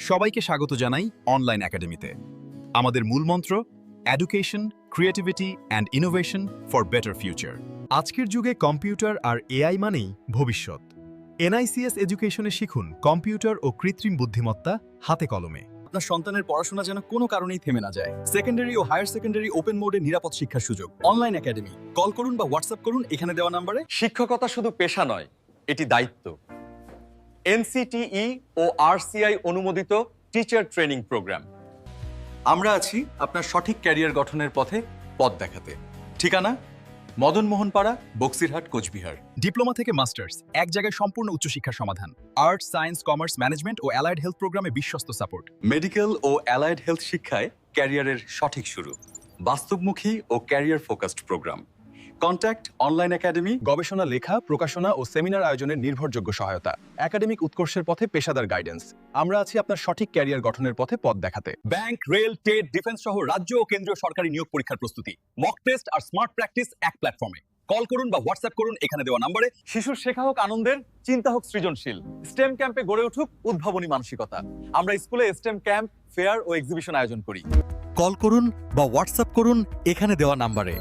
সবাইকে স্বাগত জানাই অনলাইন একাডেমিতে। আমাদের মূলমন্ত্র education, creativity and innovation for better future. আজকের যুগে কম্পিউটার আর এআই মানেই ভবিষ্যৎ। এনআইসিএস এডুকেশনে শিখুন কম্পিউটার ও কৃত্রিম বুদ্ধিমত্তা হাতে কলমে। আপনার সন্তানের পড়াশোনা যেন কোনো কারণেই থেমে না যায়। সেকেন্ডারি ও হায়ার সেকেন্ডারি ওপেন মোডে নিরাপদ শিক্ষার সুযোগ। Online academy. কল করুন বা হোয়াটসঅ্যাপ করুন এখানে দেওয়া নম্বরে। শিক্ষকতা শুধু পেশা নয়, এটি দায়িত্ব। এনসিটিই ও আরসিআই অনুমোদিত টিচার ট্রেনিং প্রোগ্রাম। আমরা আছি আপনার সঠিক ক্যারিয়ার গঠনের পথে পথ দেখাতে। ঠিকানা মদনমোহন পাড়া, বক্সিরহাট, কোচবিহার। ডিপ্লোমা থেকে মাস্টার্স, এক জায়গায় সম্পূর্ণ উচ্চশিক্ষার সমাধান। আর্টস, সায়েন্স, কমার্স, ম্যানেজমেন্ট ও অ্যালাইড হেলথ প্রোগ্রামে বিশ্বস্ত সাপোর্ট। মেডিকেল ও অ্যালাইড হেলথ শিক্ষায় ক্যারিয়ারের সঠিক শুরু। বাস্তবমুখী ও career focused programme. Contact online academy. গবেষণা, লেখা, প্রকাশনা ও সেমিনার আয়োজনের নির্ভরযোগ্য সহায়তা। একাডেমিক উৎকর্ষের পথে পেশাদার গাইডেন্স। আমরা আছি আপনার সঠিক ক্যারিয়ার গঠনের পথে পথ দেখাতে। ব্যাংক, রেল, টেট, ডিফেন্স সহ রাজ্য ও কেন্দ্রীয় সরকারি নিয়োগ পরীক্ষার প্রস্তুতি। মক টেস্ট আর স্মার্ট প্র্যাকটিস এক প্ল্যাটফর্মে। কল করুন বা হোয়াটসঅ্যাপ করুন এখানে দেওয়া নম্বরে। শিশুর শেখা হোক আনন্দের, চিন্তা হোক সৃজনশীল। স্টেম ক্যাম্পে গড়ে উঠুক উদ্ভাবনী মানসিকতা। আমরা স্কুলে স্টেম ক্যাম্প, ফেয়ার ও এক্সিবিশন আয়োজন করি। কল করুন বা হোয়াটসঅ্যাপ করুন এখানে দেওয়া নম্বরে।